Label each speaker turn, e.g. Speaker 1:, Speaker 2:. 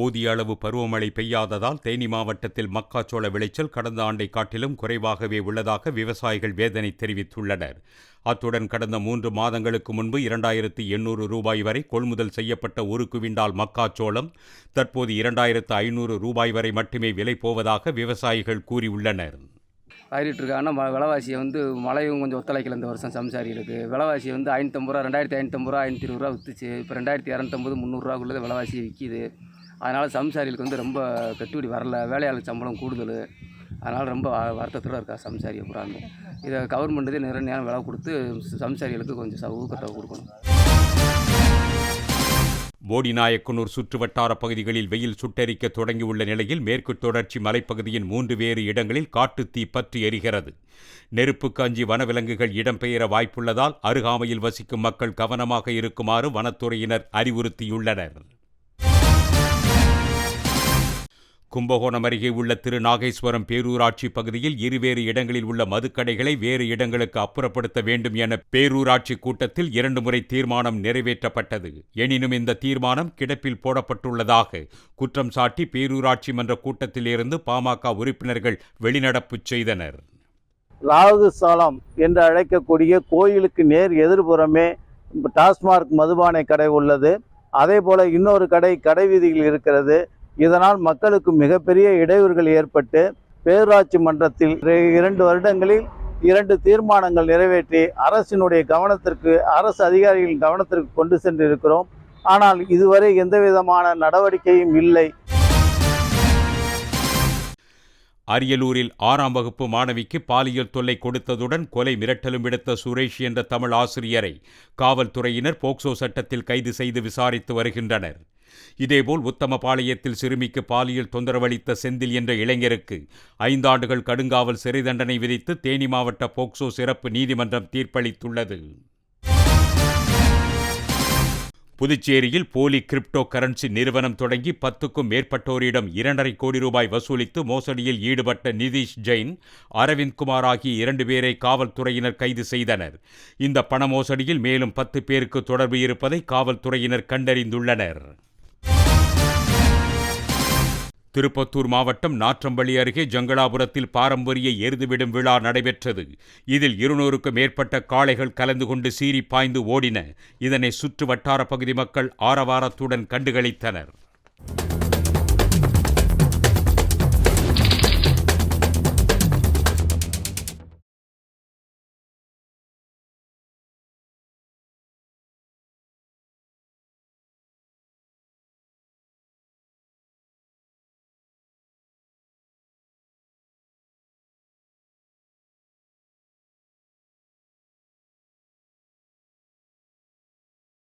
Speaker 1: போதிய அளவு பருவமழை பெய்யாததால் தேனி மாவட்டத்தில் மக்காச்சோள விளைச்சல் கடந்த ஆண்டை காட்டிலும் குறைவாகவே உள்ளதாக விவசாயிகள் வேதனை தெரிவித்துள்ளனர். அத்துடன் கடந்த 3 மாதங்களுக்கு முன்பு 2800 ரூபாய் வரை கொள்முதல் செய்யப்பட்ட ஒரு குவிண்டால் மக்காச்சோளம் தற்போது 2500 ரூபாய் வரை மட்டுமே விலை போவதாக விவசாயிகள் கூறியுள்ளனர்.
Speaker 2: பயிரிட்டுருக்கு. ஆனால் விலைவாசியை மழையும் கொஞ்சம் ஒத்துழைக்கல இந்த வருஷம். சம்சாரிகளுக்கு விலைவாசி 550 ரூபா, 2550 ரூபா, 520 ரூபா விற்றுச்சு. இப்போ 2250, 300 விலைவாசி விற்கிது. அதனால் சம்சாரிகளுக்கு ரொம்ப கட்டுப்படி வரல. வேலையாளர் சம்பளம் கூடுதல். அதனால் ரொம்ப வருத்தத்தோடு இருக்கா சம்சாரியை பூராமே. இதை கவர்மெண்ட்டு நேரம் விலை கொடுத்து சம்சாரிகளுக்கு கொஞ்சம் ஊக்கத்தை கொடுக்கணும்.
Speaker 1: போடிநாயக்கனூர் சுற்றுவட்டார பகுதிகளில் வெயில் சுட்டெரிக்க தொடங்கியுள்ள நிலையில் மேற்கு தொடர்ச்சி மலைப்பகுதியின் 3 வேறு இடங்களில் காட்டுத்தீ பற்றி எரிகிறது. நெருப்புக்கு அஞ்சி வனவிலங்குகள் இடம்பெயர வாய்ப்புள்ளதால் அருகாமையில் வசிக்கும் மக்கள் கவனமாக இருக்குமாறு வனத்துறையினர் அறிவுறுத்தியுள்ளனர். கும்பகோணம் அருகே உள்ள திருநாகேஸ்வரம் பேரூராட்சி பகுதியில் இருவேறு இடங்களில் உள்ள மதுக்கடைகளை வேறு இடங்களுக்கு அப்புறப்படுத்த வேண்டும் என பேரூராட்சி கூட்டத்தில் 2 முறை தீர்மானம் நிறைவேற்றப்பட்டது. எனினும் இந்த தீர்மானம் கிடப்பில் போடப்பட்டுள்ளதாக குற்றம் சாட்டி பேரூராட்சி மன்ற கூட்டத்தில் இருந்து பாமக உறுப்பினர்கள் வெளிநடப்பு செய்தனர்.
Speaker 3: ராகு சாலம் என்று அழைக்கக்கூடிய கோயிலுக்கு நேர் எதிர்புறமே டாஸ்மார்க் மதுபானை கடை உள்ளது. அதே போல இன்னொரு கடை வீதியில் இருக்கிறது. இதனால் மக்களுக்கு மிகப்பெரிய இடையூறுகள் ஏற்பட்டு பேரூராட்சி மன்றத்தில் 2 வருடங்களில் 2 தீர்மானங்கள் நிறைவேற்றி அரசினுடைய கவனத்திற்கு, அரசு அதிகாரிகளின் கவனத்திற்கு கொண்டு சென்றிருக்கிறோம். ஆனால் இதுவரை எந்தவிதமான நடவடிக்கையும் இல்லை.
Speaker 1: அரியலூரில் 6ஆம் வகுப்பு மாணவிக்கு பாலியல் தொல்லை கொடுத்ததுடன் கொலை மிரட்டலும் விடுத்த சுரேஷ் என்ற தமிழ் ஆசிரியரை காவல்துறையினர் போக்சோ சட்டத்தில் கைது செய்து விசாரித்து வருகின்றனர். இதேபோல் உத்தமபாளையத்தில் சிறுமிக்கு பாலியல் தொந்தரவளித்த செந்தில் என்ற இளைஞருக்கு 5 ஆண்டுகள் கடுங்காவல் சிறை தண்டனை விதித்து தேனி மாவட்ட போக்சோ சிறப்பு நீதிமன்றம் தீர்ப்பளித்துள்ளது. புதுச்சேரியில் போலி கிரிப்டோ கரன்சி நிறுவனம் தொடங்கி 10க்கும் மேற்பட்டோரிடம் 2.5 கோடி ரூபாய் வசூலித்து மோசடியில் ஈடுபட்ட நிதிஷ் ஜெயின், அரவிந்த் குமார் ஆகிய 2 பேரை காவல்துறையினர் கைது செய்தனர். இந்த பண மோசடியில் மேலும் 10 பேருக்கு தொடர்பு இருப்பதை காவல்துறையினர் கண்டறிந்துள்ளனர். திருப்பத்தூர் மாவட்டம் நாற்றம்பள்ளி அருகே ஜங்களாபுரத்தில் பாரம்பரிய எருதுவிடும் விழா நடைபெற்றது. இதில் 200க்கும் மேற்பட்ட காளைகள் கலந்து கொண்டு சீறி பாய்ந்து ஓடின. இதனை சுற்று வட்டார பகுதி மக்கள் ஆரவாரத்துடன் கண்டுகளித்தனர்.